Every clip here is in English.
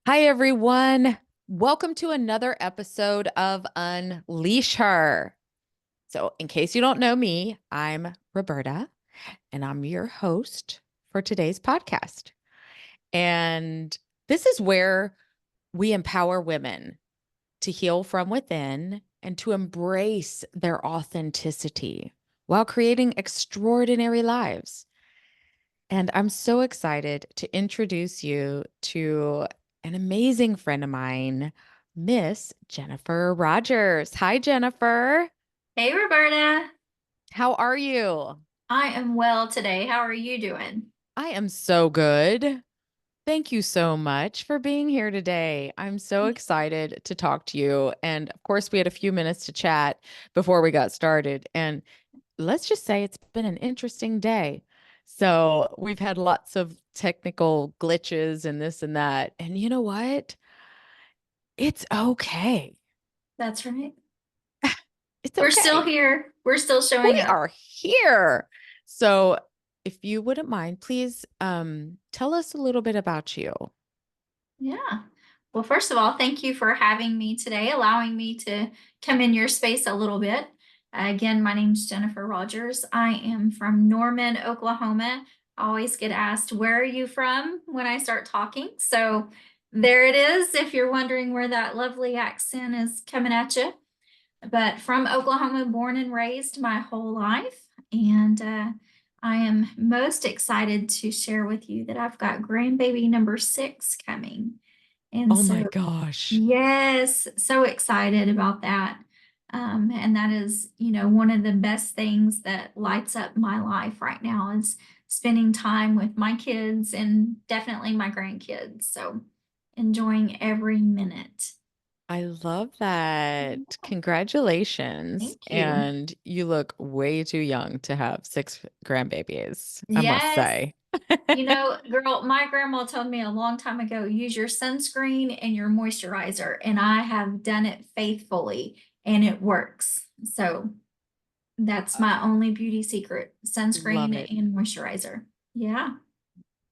Hi, everyone. Welcome to another episode of Unleash Her. So, in case you don't know me, I'm Roberta, and I'm your host for today's podcast. And this is where we empower women to heal from within and to embrace their authenticity while creating extraordinary lives. And I'm so excited to introduce you to an amazing friend of mine, Miss Jennifer Rogers. Hi, Jennifer. Hey, Roberta. How are you? I am well today. How are you doing? I am so good. Thank you so much for being here today. I'm so excited to talk to you. And of course, we had a few minutes to chat before we got started. And let's just say it's been an interesting day. So we've had lots of technical glitches and this and that. And you know what? It's okay. That's right. It's We're still okay. here. We're still showing We up. are here. So if you wouldn't mind, please tell us a little bit about you. Yeah. Well, first of all, thank you for having me today, allowing me to come in your space a little bit. Again, my name's Jennifer Rogers. I am from Norman, Oklahoma. I always get asked, where are you from when I start talking? So there it is, if you're wondering where that lovely accent is coming at you. But from Oklahoma, born and raised my whole life. And I am most excited to share with you that I've got grandbaby number 6 coming. And Oh my so, gosh. yes, so excited about that. And that is, one of the best things that lights up my life right now is spending time with my kids and definitely my grandkids. So enjoying every minute. I love that. Congratulations. Thank you. And you look way too young to have six grandbabies, I must Yes. say. Girl, my grandma told me a long time ago, use your sunscreen and your moisturizer, and I have done it faithfully and it works. So that's my only beauty secret, Love sunscreen it. and moisturizer. Yeah,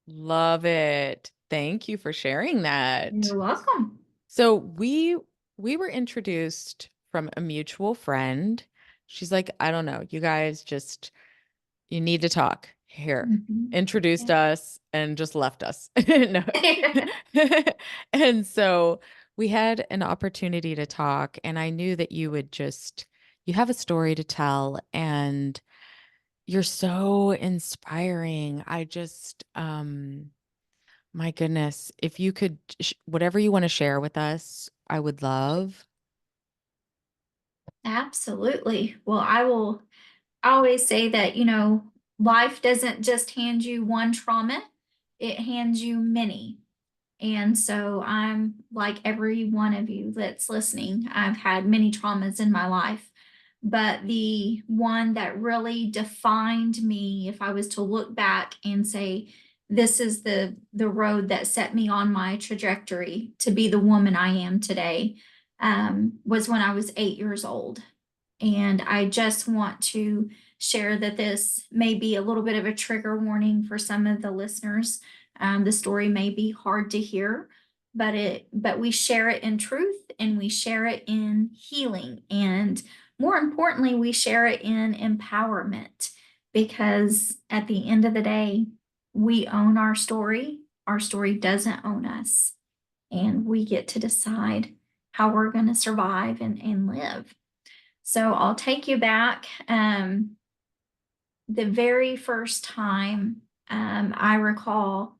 Love it. Thank you for sharing that. you're welcome. So we were introduced from a mutual friend. She's like, I don't know, you guys just you need to talk here. Mhm. Introduced Yeah. us and just left us. No. And so we had an opportunity to talk, and I knew that you have a story to tell, and you're so inspiring. My goodness, if you could, whatever you want to share with us, I would love. Absolutely. Well, I always say that, life doesn't just hand you one trauma, it hands you many. And so I'm like every one of you that's listening. I've had many traumas in my life, but the one that really defined me, if I was to look back and say, this is the road that set me on my trajectory to be the woman I am today, was when I was 8 years old. And I just want to share that this may be a little bit of a trigger warning for some of the listeners. The story may be hard to hear, but we share it in truth and we share it in healing. And more importantly, we share it in empowerment because at the end of the day, we own our story. Our story doesn't own us. And we get to decide how we're going to survive and live. So I'll take you back. The very first time I recall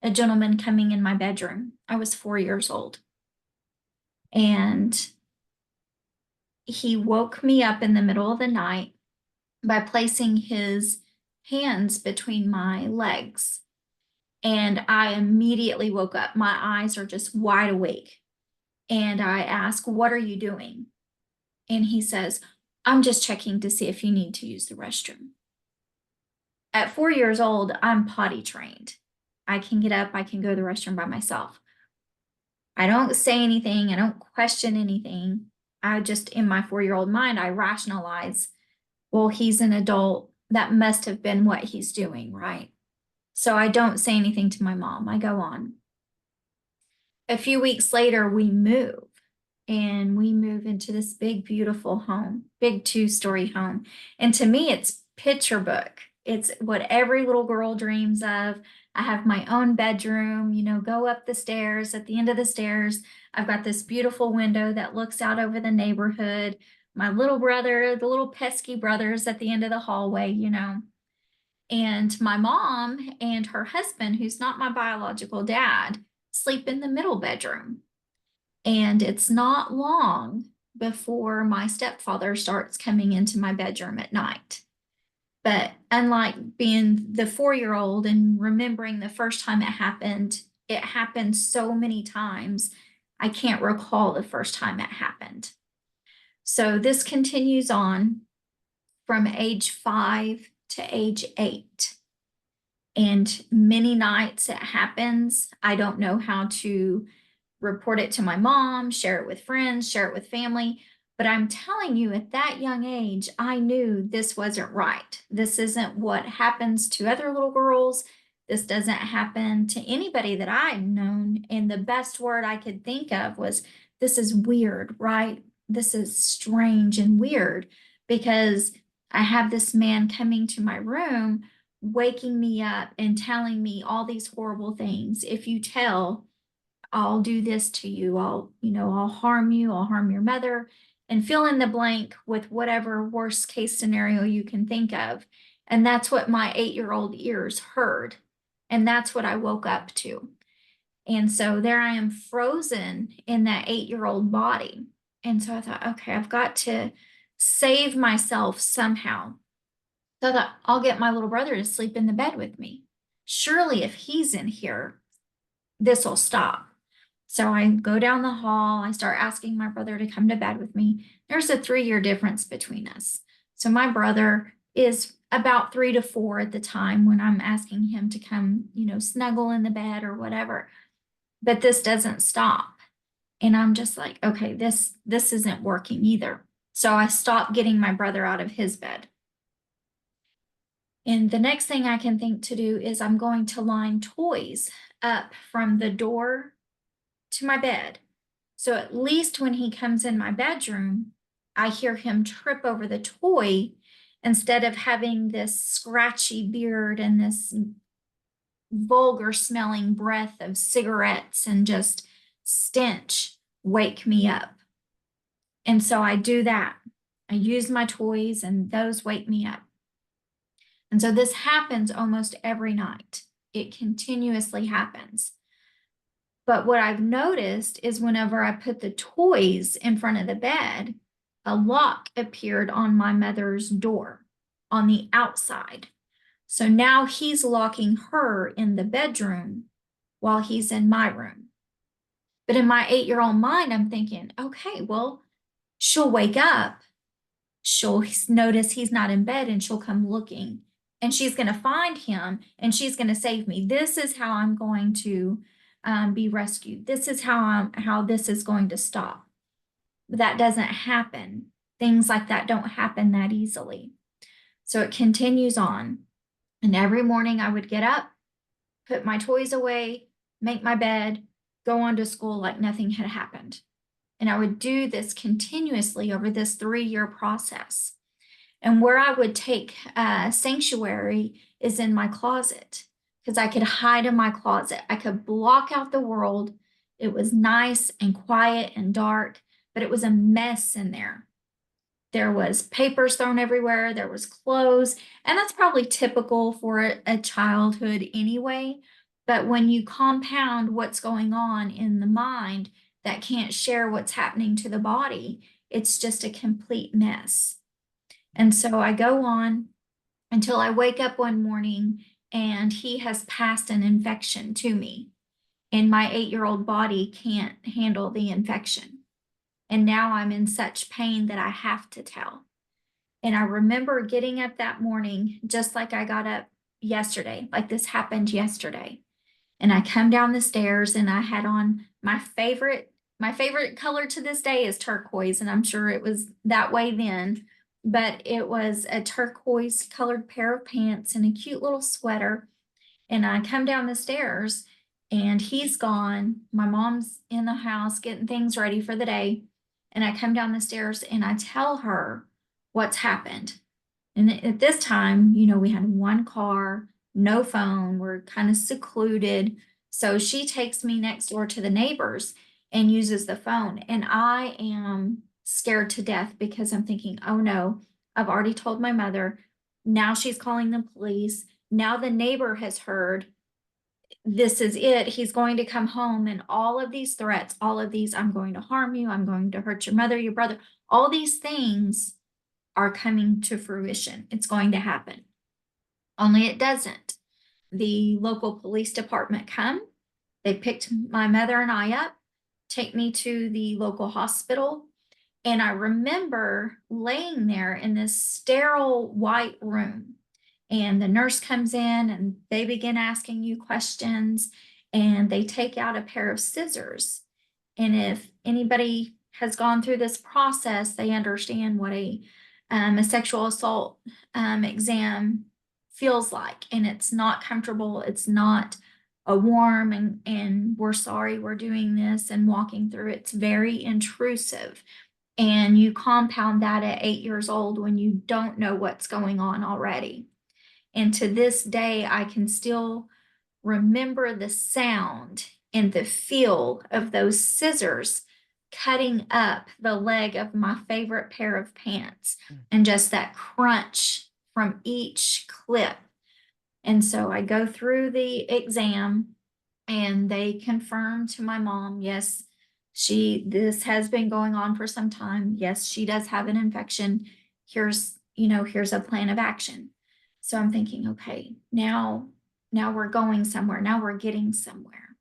a gentleman coming in my bedroom, I was 4 years old. And he woke me up in the middle of the night by placing his hands between my legs. And I immediately woke up. My eyes are just wide awake. And I ask, "What are you doing?" And he says, "I'm just checking to see if you need to use the restroom." At 4 years old, I'm potty trained. I can get up, I can go to the restroom by myself. I don't say anything, I don't question anything. I just, in my 4 year old mind, I rationalize, well, he's an adult. That must have been what he's doing, right? So I don't say anything to my mom. I go on. A few weeks later, we move and we move into this big, beautiful home, big 2-story home. And to me, it's picture book. It's what every little girl dreams of. I have my own bedroom, go up the stairs. At the end of the stairs, I've got this beautiful window that looks out over the neighborhood. My little brother, the little pesky brothers at the end of the hallway. And my mom and her husband, who's not my biological dad, sleep in the middle bedroom. And it's not long before my stepfather starts coming into my bedroom at night. But unlike being the 4-year-old and remembering the first time it happened so many times, I can't recall the first time it happened. So this continues on from age 5 to age 8. And many nights it happens. I don't know how to report it to my mom, share it with friends, share it with family. But I'm telling you, at that young age, I knew this wasn't right. This isn't what happens to other little girls. This doesn't happen to anybody that I've known. And the best word I could think of was, this is weird, right? This is strange and weird, because I have this man coming to my room, waking me up and telling me all these horrible things. If you tell, I'll do this to you. I'll harm you. I'll harm your mother, and fill in the blank with whatever worst case scenario you can think of. And that's what my 8-year-old ears heard. And that's what I woke up to. And so there I am, frozen in that 8-year-old body. And so I thought, okay, I've got to save myself somehow. So I thought, I'll get my little brother to sleep in the bed with me. Surely if he's in here, this will stop. So I go down the hall. I start asking my brother to come to bed with me. There's a 3-year difference between us. So my brother is about 3 to 4 at the time when I'm asking him to come, snuggle in the bed or whatever. But this doesn't stop. And I'm just like, okay, this isn't working either. So I stopped getting my brother out of his bed. And the next thing I can think to do is I'm going to line toys up from the door to my bed. So at least when he comes in my bedroom, I hear him trip over the toy instead of having this scratchy beard and this vulgar smelling breath of cigarettes and just stench wake me up. And so I do that. I use my toys and those wake me up. And so this happens almost every night. It continuously happens. But what I've noticed is whenever I put the toys in front of the bed, a lock appeared on my mother's door on the outside. So now he's locking her in the bedroom while he's in my room. But in my 8-year-old mind, I'm thinking, okay, well, she'll wake up. She'll notice he's not in bed and she'll come looking. And she's going to find him and she's going to save me. This is how I'm going to be rescued. This is how this is going to stop. But that doesn't happen. Things like that don't happen that easily. So it continues on. And every morning I would get up, put my toys away, make my bed, go on to school like nothing had happened. And I would do this continuously over this 3-year process. And where I would take sanctuary is in my closet, because I could hide in my closet. I could block out the world. It was nice and quiet and dark, but it was a mess in there. There was papers thrown everywhere. There was clothes. And that's probably typical for a childhood anyway. But when you compound what's going on in the mind that can't share what's happening to the body, it's just a complete mess. And so I go on until I wake up one morning and he has passed an infection to me. And my 8-year-old body can't handle the infection. And now I'm in such pain that I have to tell. And I remember getting up that morning just like I got up yesterday, like this happened yesterday. And I come down the stairs and I had on my favorite color to this day is turquoise. And I'm sure it was that way then, but it was a turquoise colored pair of pants and a cute little sweater. And I come down the stairs and he's gone. My mom's in the house getting things ready for the day. And I come down the stairs and I tell her what's happened. And at this time, we had one car, no phone, we're kind of secluded. So she takes me next door to the neighbors and uses the phone. And I am scared to death because I'm thinking, oh no, I've already told my mother. Now she's calling the police. Now the neighbor has heard this is it. He's going to come home, and all of these threats, all of these, I'm going to harm you, I'm going to hurt your mother, your brother, all these things are coming to fruition. It's going to happen. Only it doesn't. The local police department come, they picked my mother and I up, take me to the local hospital. And I remember laying there in this sterile white room, and the nurse comes in and they begin asking you questions, and they take out a pair of scissors. And if anybody has gone through this process, they understand what a sexual assault exam feels like. And it's not comfortable. It's not a warm and we're sorry we're doing this and walking through. It's very intrusive. And you compound that at 8 years old when you don't know what's going on already. And to this day, I can still remember the sound and the feel of those scissors cutting up the leg of my favorite pair of pants, and just that crunch from each clip. And so I go through the exam and they confirm to my mom, yes, this has been going on for some time. Yes, she does have an infection. Here's a plan of action. So I'm thinking, okay, now we're going somewhere. Now we're getting somewhere.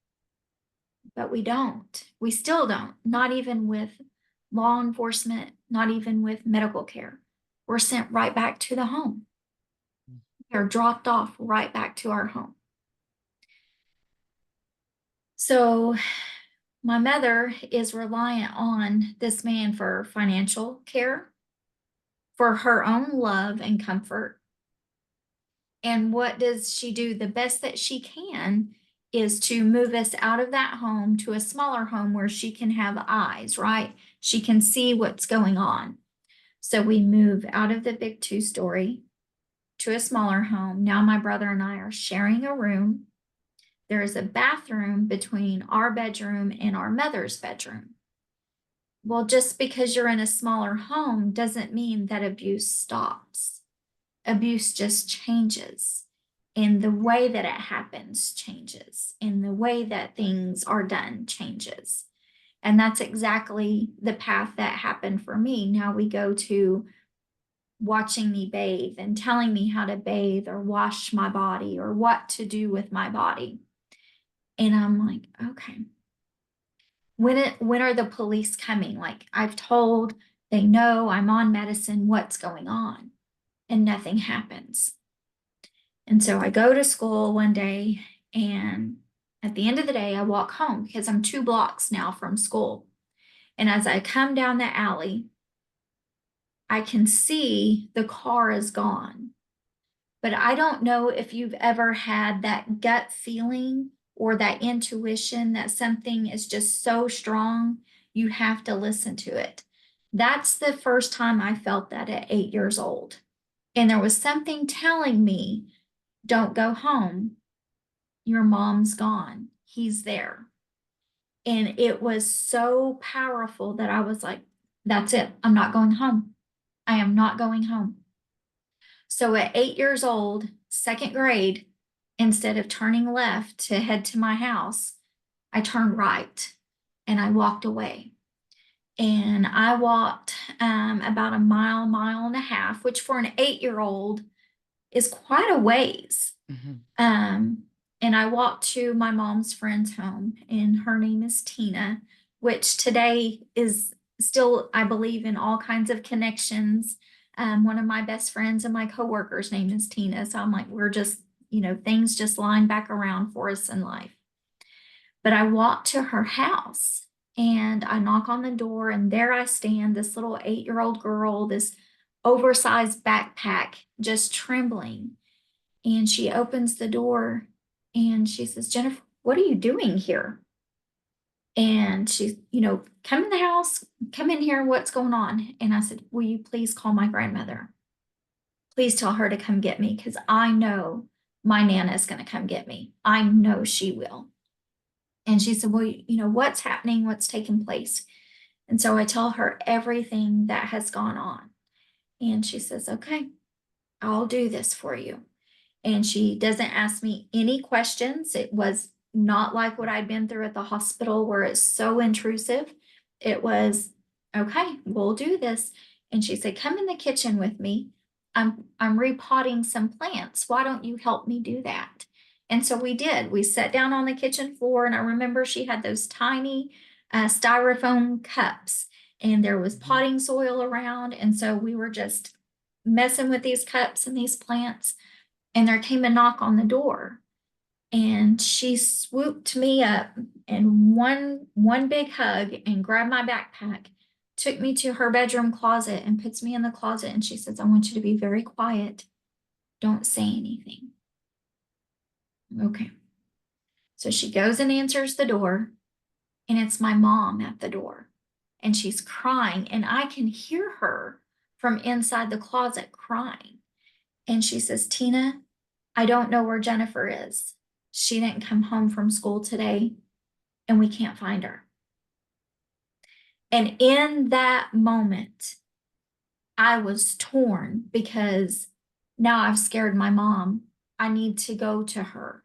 But we still don't, not even with law enforcement, not even with medical care. We're sent right back to the home. They're dropped off right back to our home. So my mother is reliant on this man for financial care, for her own love and comfort. And what does she do? The best that she can is to move us out of that home to a smaller home where she can have eyes, right? She can see what's going on. So we move out of the big 2-story to a smaller home. Now my brother and I are sharing a room. There is a bathroom between our bedroom and our mother's bedroom. Well, just because you're in a smaller home doesn't mean that abuse stops. Abuse just changes, and the way that it happens changes, and the way that things are done changes. And that's exactly the path that happened for me. Now we go to watching me bathe and telling me how to bathe or wash my body or what to do with my body. And I'm like, okay, when are the police coming? Like, I've told, they know I'm on medicine, what's going on? And nothing happens. And so I go to school one day, and at the end of the day, I walk home because I'm 2 blocks now from school. And as I come down the alley, I can see the car is gone. But I don't know if you've ever had that gut feeling or that intuition that something is just so strong, you have to listen to it. That's the first time I felt that at 8 years old. And there was something telling me, don't go home. Your mom's gone. He's there. And it was so powerful that I was like, that's it. I'm not going home. I am not going home. So at 8 years old, second grade, instead of turning left to head to my house, I turned right and I walked away. And I walked about a mile, mile and a half, which for an 8-year-old is quite a ways. Um, and I walked to my mom's friend's home, and her name is Tina, which today is still, I believe, in all kinds of connections. One of my best friends and my coworkers' name is Tina. So I'm like, we're just, things just line back around for us in life. But I walked to her house and I knock on the door, and there I stand, this little 8-year-old girl, this oversized backpack, just trembling. And she opens the door and she says, Jennifer, what are you doing here? And she's, come in the house, come in here, what's going on? And I said, will you please call my grandmother? Please tell her to come get me because I know my Nana is going to come get me. I know she will. And she said, well, what's happening? What's taking place? And so I tell her everything that has gone on. And she says, okay, I'll do this for you. And she doesn't ask me any questions. It was not like what I'd been through at the hospital where it's so intrusive. It was, okay, we'll do this. And she said, come in the kitchen with me. I'm repotting some plants. Why don't you help me do that? And so we did. We sat down on the kitchen floor, and I remember she had those tiny styrofoam cups, and there was potting soil around. And so we were just messing with these cups and these plants. And there came a knock on the door, and she swooped me up in one big hug and grabbed my backpack, took me to her bedroom closet and puts me in the closet. And she says, I want you to be very quiet. Don't say anything. Okay. So she goes and answers the door, and it's my mom at the door, and she's crying, and I can hear her from inside the closet crying. And she says, Tina, I don't know where Jennifer is. She didn't come home from school today, and we can't find her. And in that moment, I was torn because now I've scared my mom. I need to go to her.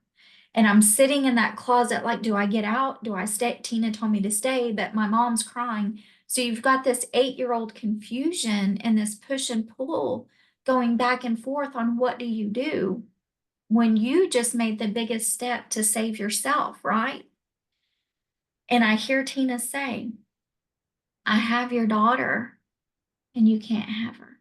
And I'm sitting in that closet like, do I get out? Do I stay? Tina told me to stay, but my mom's crying. So you've got this 8-year-old confusion and this push and pull going back and forth on what do you do when you just made the biggest step to save yourself, right? And I hear Tina say, I have your daughter and you can't have her.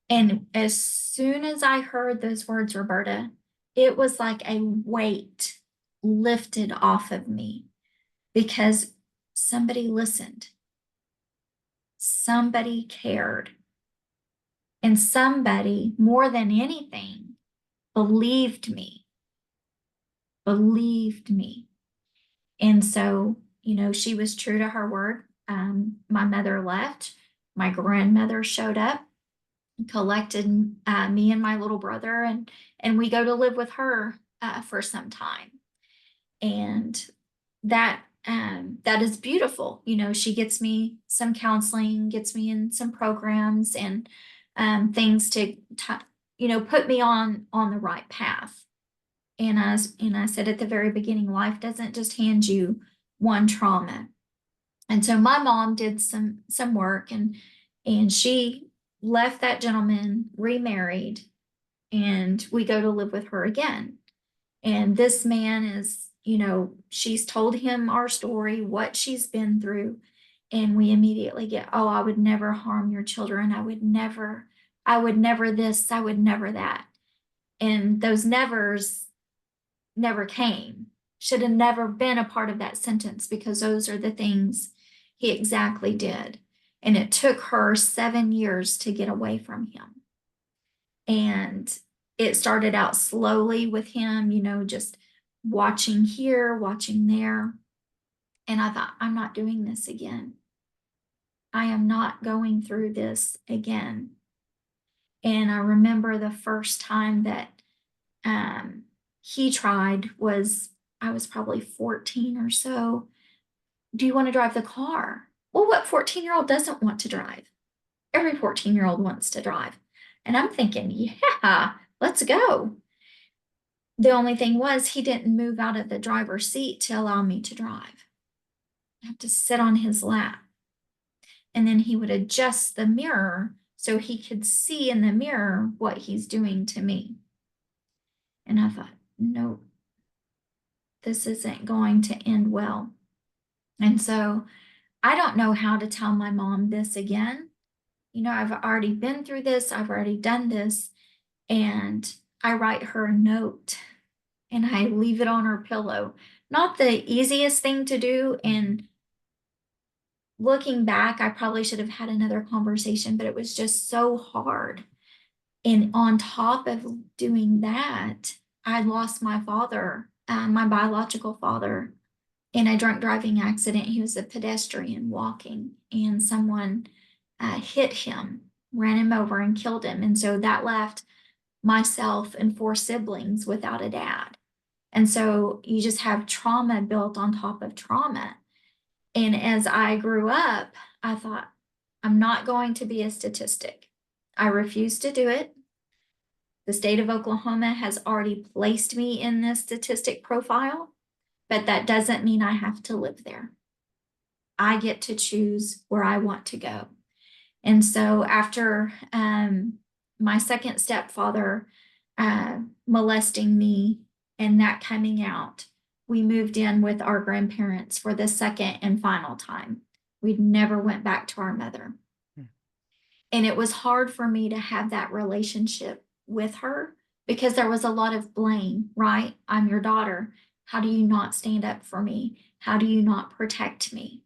And as soon as I heard those words, Roberta, it was like a weight lifted off of me because somebody listened, somebody cared, and somebody, more than anything, believed me, believed me. And so, she was true to her word. My mother left. My grandmother showed up, collected me and my little brother, and we go to live with her for some time. And that is beautiful. She gets me some counseling, gets me in some programs and things to put me on the right path. And I said at the very beginning, life doesn't just hand you one trauma. And so my mom did some work, and she left that gentleman, remarried, and we go to live with her again. And this man is, she's told him our story, what she's been through, and we immediately get, oh, I would never harm your children. I would never this, I would never that. And those nevers never came. Should have never been a part of that sentence because those are the things he exactly did. And it took her 7 years to get away from him. And it started out slowly with him, just watching here, watching there. And I thought, I'm not doing this again. I am not going through this again. And I remember the first time that he tried was, I was probably 14 or so. Do you want to drive the car? Well, what 14-year-old doesn't want to drive? Every 14-year-old wants to drive. And I'm thinking, yeah, let's go. The only thing was he didn't move out of the driver's seat to allow me to drive. I have to sit on his lap. And then he would adjust the mirror so he could see in the mirror what he's doing to me. And I thought, no, this isn't going to end well. And so I don't know how to tell my mom this again. I've already been through this. I've already done this. And I write her a note and I leave it on her pillow. Not the easiest thing to do. And looking back, I probably should have had another conversation, but it was just so hard. And on top of doing that, I lost my father my biological father in a drunk driving accident. He was a pedestrian walking, and someone hit him, ran him over, and killed him. And so that left myself and four siblings without a dad. And so you just have trauma built on top of trauma. And as I grew up, I thought, I'm not going to be a statistic. I refuse to do it. The state of Oklahoma has already placed me in this statistic profile, but that doesn't mean I have to live there. I get to choose where I want to go. And so after my second stepfather molesting me and that coming out, we moved in with our grandparents for the second and final time. We never went back to our mother. And it was hard for me to have that relationship with her because there was a lot of blame, right? I'm your daughter. How do you not stand up for me? How do you not protect me?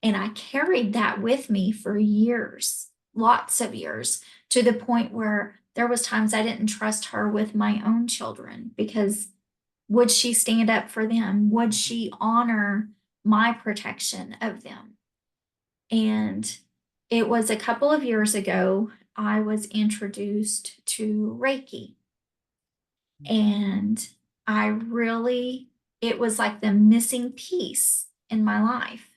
And I carried that with me for years, lots of years, to the point where there was times I didn't trust her with my own children because would she stand up for them? Would she honor my protection of them? And it was a couple of years ago, I was introduced to Reiki. And it was like the missing piece in my life.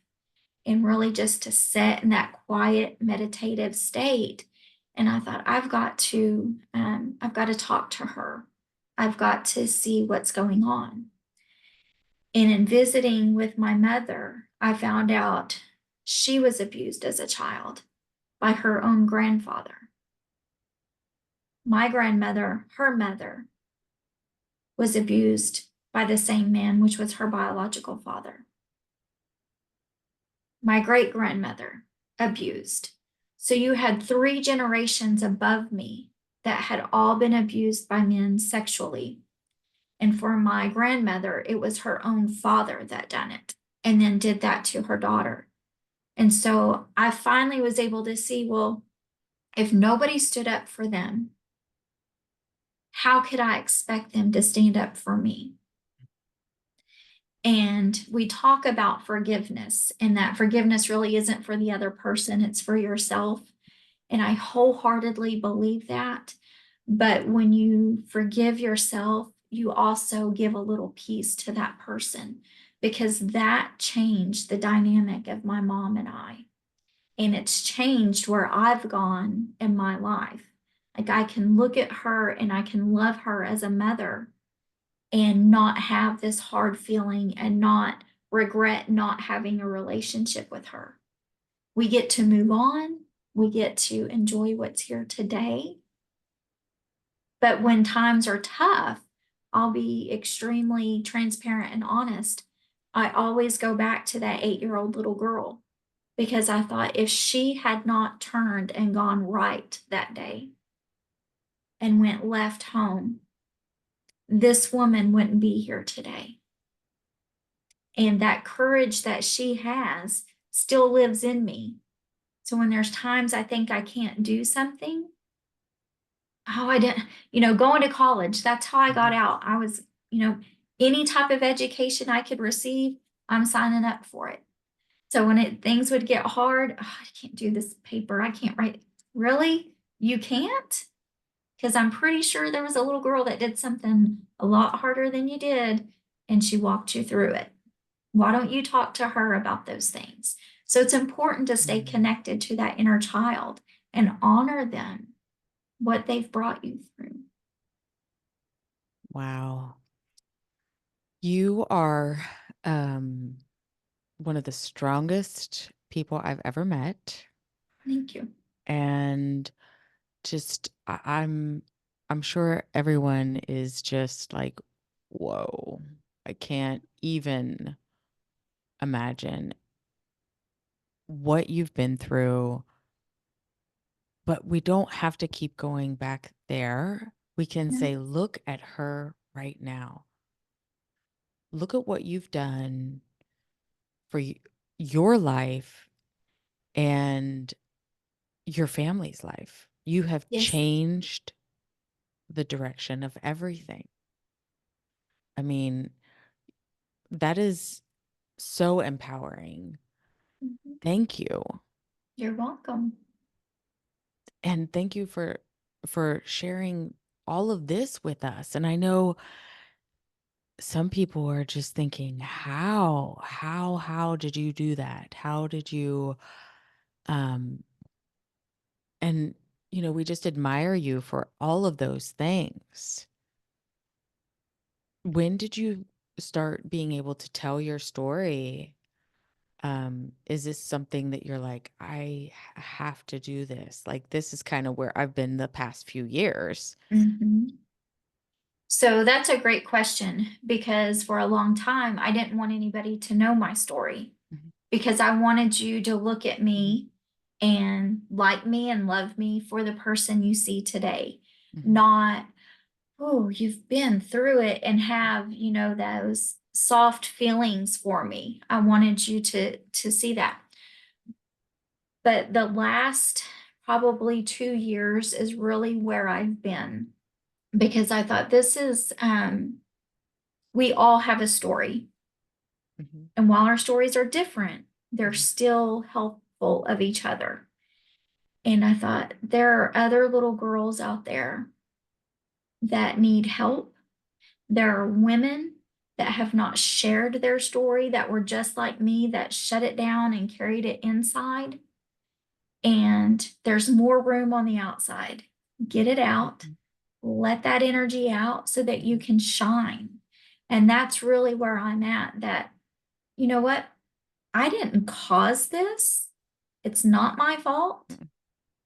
And really just to sit in that quiet meditative state. And I thought, I've got to talk to her. I've got to see what's going on. And in visiting with my mother, I found out she was abused as a child by her own grandfather. My grandmother, her mother, was abused by the same man, which was her biological father. My great grandmother abused. So you had three generations above me that had all been abused by men sexually. And for my grandmother, it was her own father that done it and then did that to her daughter. And so I finally was able to see, well, if nobody stood up for them, how could I expect them to stand up for me? And we talk about forgiveness, and that forgiveness really isn't for the other person, it's for yourself. And I wholeheartedly believe that. But when you forgive yourself, you also give a little piece to that person because that changed the dynamic of my mom and I. And it's changed where I've gone in my life. Like I can look at her and I can love her as a mother and not have this hard feeling and not regret not having a relationship with her. We get to move on. We get to enjoy what's here today. But when times are tough, I'll be extremely transparent and honest. I always go back to that 8-year-old little girl because I thought if she had not turned and gone right that day and went left home, this woman wouldn't be here today. And that courage that she has still lives in me. So when there's times I think I can't do something, oh, I didn't, going to college, that's how I got out. I was, any type of education I could receive, I'm signing up for it. So when things would get hard, oh, I can't do this paper. I can't write. Really? You can't? Because I'm pretty sure there was a little girl that did something a lot harder than you did, and she walked you through it. Why don't you talk to her about those things? So it's important to stay connected to that inner child and honor them, what they've brought you through. Wow. You are one of the strongest people I've ever met. Thank you. And just I'm sure everyone is just like, whoa, I can't even imagine what you've been through. But we don't have to keep going back there. We can Yeah. say, look at her right now. Look at what you've done for your life and your family's life. You have Yes. changed the direction of everything. I mean, That is so empowering. Mhm. Thank you. You're welcome. And thank you for sharing all of this with us. And I know some people are just thinking, how did you do that? How did you um and we just admire you for all of those things. When did you start being able to tell your story? Is this something that you're like, have to do this? Like, this is kind of where I've been the past few years. Mhm. So that's a great question because for a long time, I didn't want anybody to know my story Mhm, because I wanted you to look at mhm, me and like me and love me for the person you see today, mhm, not, oh, you've been through it and have, those soft feelings for me. I wanted you to see that. But the last probably 2 years is really where I've been because I thought this is we all have a story. mhm, And while our stories are different, they're mhm, still helpful of each other. And I thought there are other little girls out there that need help. There are women that have not shared their story that were just like me that shut it down and carried it inside. And there's more room on the outside. Get it out, mhm, let that energy out so that you mhm, can shine. And that's really where I'm at that, you know what? I didn't cause this. It's not my fault. mhm,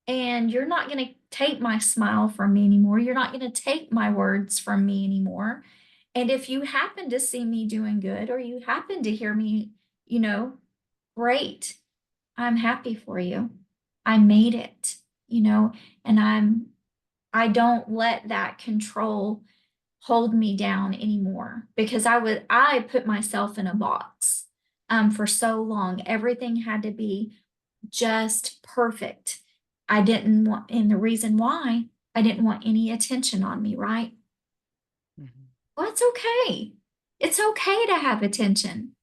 And you're not going to take my smile from me anymore. You're not going to take my words from me anymore. And if you happen to see me doing good or you happen to hear me, you know, great. I'm happy for you. I made it, you know, and I don't let that control hold me down anymore because I put myself in a box for so long. Everything had to be just perfect. I didn't want, and the reason why I didn't want any attention on me, right? mhm, Well, it's okay. It's okay to have attention.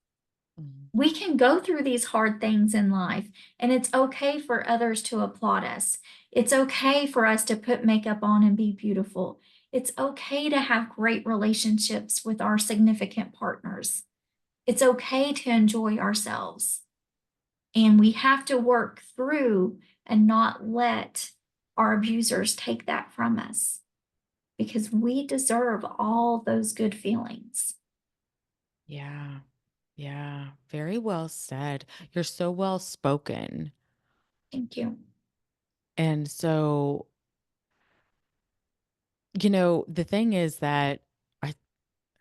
mhm, We can go through these hard things in life, and it's okay for others to applaud us. It's okay for us to put makeup on and be beautiful. It's okay to have great relationships with our significant partners. It's okay to enjoy ourselves. And we have to work through and not let our abusers take that from us because we deserve all those good feelings. Yeah. Yeah. Very well said. You're so well spoken. Thank you. And so, the thing is that I,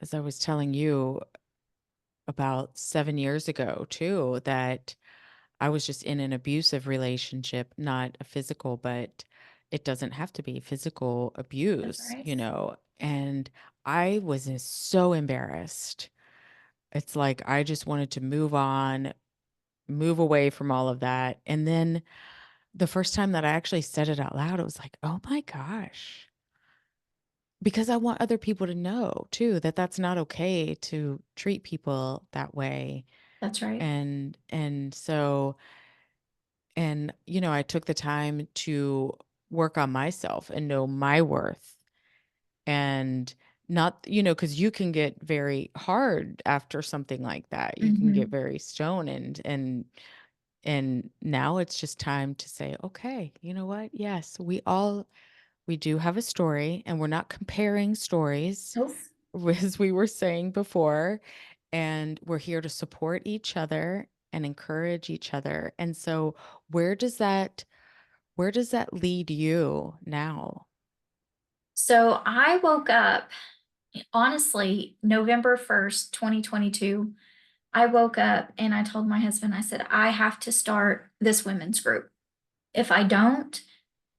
as I was telling you about 7 years ago too, that I was just in an abusive relationship, not a physical, but it doesn't have to be physical That's abuse, right. and I was so embarrassed. It's like I just wanted to move on, move away from all of that. And then the first time that I actually said it out loud, it was like, oh my gosh. Because I want other people to know too that that's not okay to treat people that way. That's right. And so I took the time to work on myself and know my worth and not, because you can get very hard after something like that. You can get Hmm. very stoned and now it's just time to say, okay, you know what? Yes, we do have a story and we're not comparing stories Nope. as we were saying before. And we're here to support each other and encourage each other. And so where does that where does that lead you now? So I woke up, honestly, November 1st, 2022. I woke up and I told my husband, I said, I have to start this women's group. If I don't,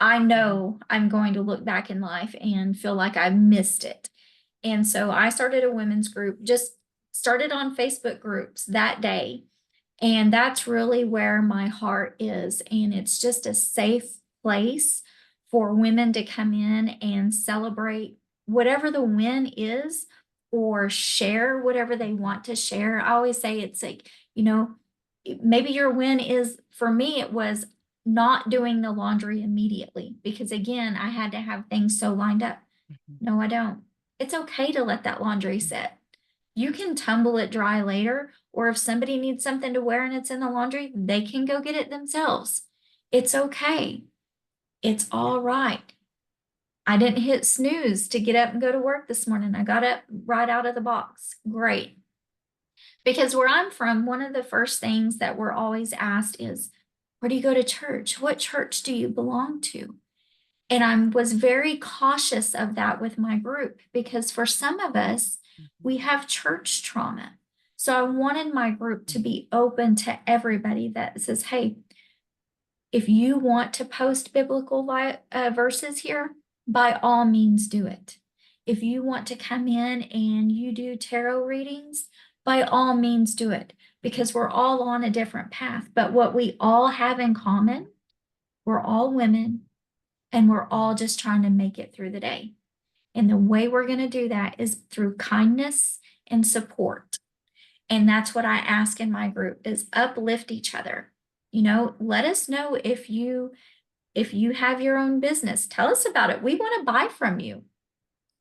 I Mhm, know I'm going to look back in life and feel like I missed it. And so I started a women's group, just started on Facebook groups that day. And that's really where my heart is. And it's just a safe place for women to come in and celebrate whatever the win is or share whatever they want to share. I always say it's like, you know, maybe your win is, for me, it was not doing the laundry immediately because again, I had to have things so lined up. Mhm. No, I don't. It's okay to let that laundry sit. You can tumble it dry later, or if somebody needs something to wear and it's in the laundry, they can go get it themselves. It's okay. It's Yeah. all right. I didn't hit snooze to get up and go to work this morning. I got up right out of the box. Great. Because where I'm from, one of the first things that we're always asked is, where do you go to church? What church do you belong to? And I was very cautious of that with my group because for some of us, Mhm. we have church trauma. So I wanted my group to Mhm. be open to everybody that says, hey, if you want to post biblical verses here, by all means do it. If you want to come in and you do tarot readings, by all means do it Mhm. because we're all on a different path. But what we all have in common, we're all women and we're all Mhm. just trying to make it through the day. And the way we're going to do that is through kindness and support. And that's what I ask in my group is uplift each other. You know, let us know if you have your own business, tell us about it. We want to buy from you.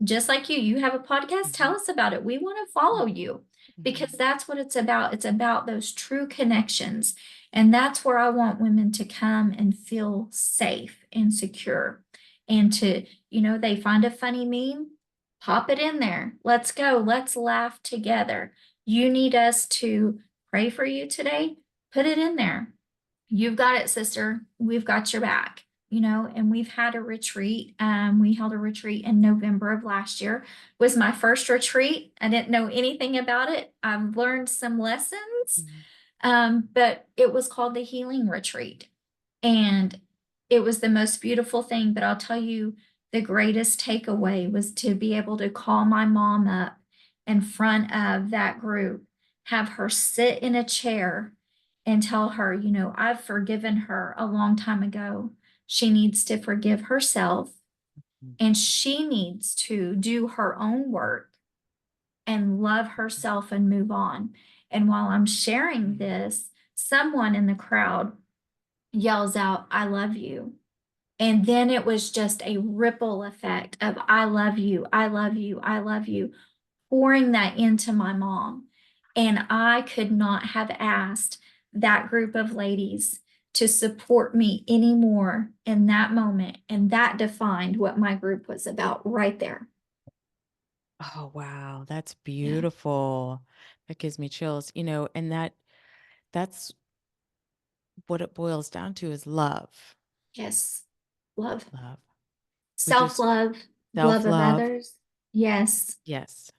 Just like you have a podcast, tell Mhm. us about it. We want to follow you because Mhm. that's what it's about. It's about those true connections. And that's where I want women to come and feel safe and secure. And to, they find a funny meme, pop it in there. Let's go. Let's laugh together. You need us to pray for you today? Put it in there. You've got it, sister. We've got your back, and we've had a retreat. We held a retreat in November of last year. It was my first retreat. I didn't know anything about it. I've learned some lessons, Mhm. but it was called the Healing Retreat. And it was the most beautiful thing. But I'll tell you, the greatest takeaway was to be able to call my mom up in front of that group, have her sit in a chair and tell her, I've forgiven her a long time ago. She needs to forgive herself and she needs to do her own work and love herself and move on. And while I'm sharing Mhm. this, someone in the crowd yells out, I love you. And then it was just a ripple effect of I love you, I love you, I love you, pouring that into my mom. And I could not have asked that group of ladies to support me anymore in that moment. And that defined what my group was about right there. Oh, wow. That's Yeah. beautiful. That gives me chills, and that's what it boils down to is love. Yes. Love. Love. We Self just love, love of self-love. others. Yes, Yes.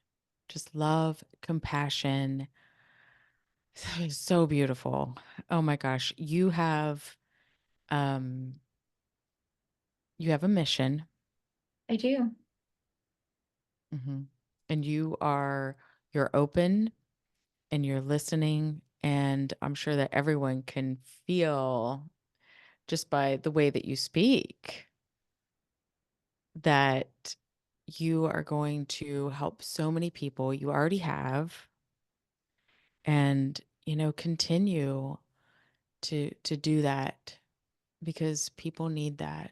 Just love, compassion. So beautiful. Oh my gosh. Um you have a mission. I do. Mhm. And you're open and you're listening, and I'm sure that everyone can feel just by the way that you speak that you are going to help so many people. You already have, and continue to do that because people need that.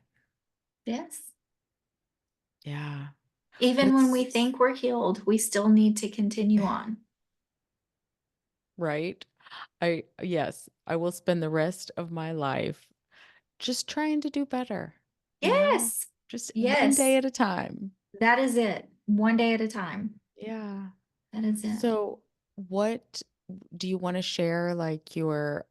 Yes. Yeah. Even when we What's think we're healed, we still need to continue on. right? Yes, I will spend the rest of my life just trying to do better, Yes. just one day Yes. at a time. That is it. One day at a time. Yeah. That is it. So, what do you want to share, like your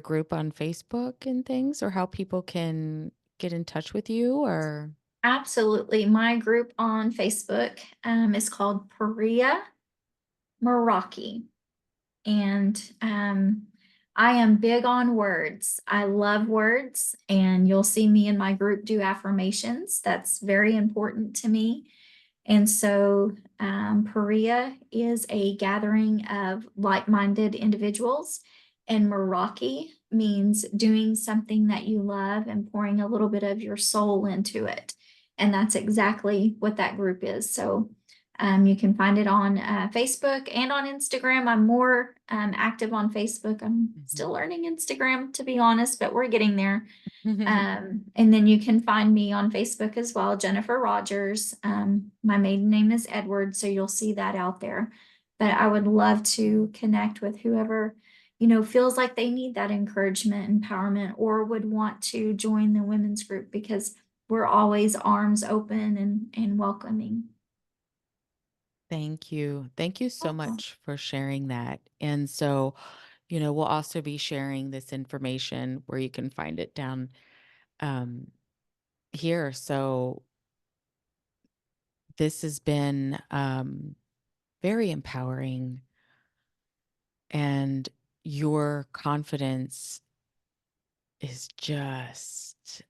group on Facebook and things, or how people can get in touch with you, or Absolutely. My group on Facebook is called Paria Meraki. And I am big on words. I love words, and you'll see me in my group do affirmations. That's very important to me. And so, Perea is a gathering of like minded individuals, and Meraki means doing something that you love and pouring a little bit of your soul into it. And that's exactly what that group is. So, You can find it on Facebook and on Instagram. I'm more active on Facebook. I'm Mhm. still learning Instagram, to be honest, but we're getting there. Mhm. And then you can find me on Facebook as well, Jennifer Rogers. My maiden name is Edward, so you'll see that out there. But I would love to connect with whoever, feels like they need that encouragement, empowerment, or would want to join the women's group because we're always arms open and welcoming. Thank you. Thank you so Welcome. much for sharing that. And so, we'll also be sharing this information where you can find it down um, here. So, this has been very empowering, and your confidence is just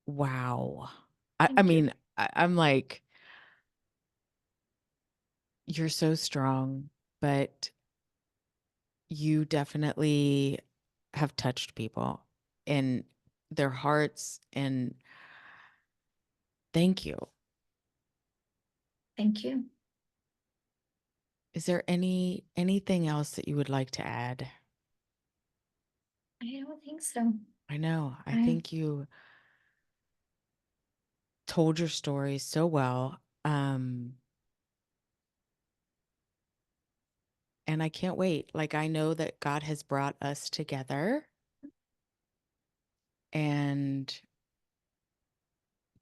wow. I Thank you. mean, I'm like, you're so strong, but you definitely have touched people in their hearts. And thank you. Thank you. Is there anything else that you would like to add? I don't think so. I know. I I think you told your story so well. And I can't wait. Like, I know that God has brought us together, and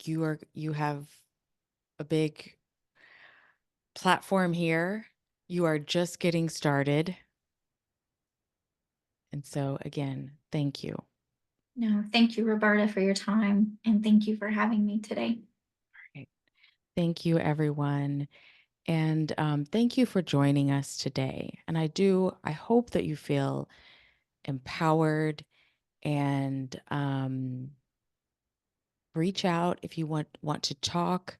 you have a big platform here. You are just getting started. And so again, thank you. No, thank you, Roberta, for your time, and thank you for having me today. Right. Thank you, everyone. And thank you for joining us today. And I hope that you feel empowered, and reach out if you want to talk.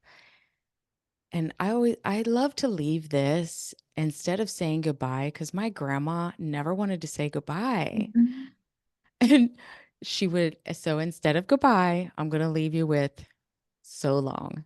And I love to leave this instead of saying goodbye, because my grandma never wanted to say goodbye. Mhm. And she would, so instead of goodbye, I'm going to leave you with so long.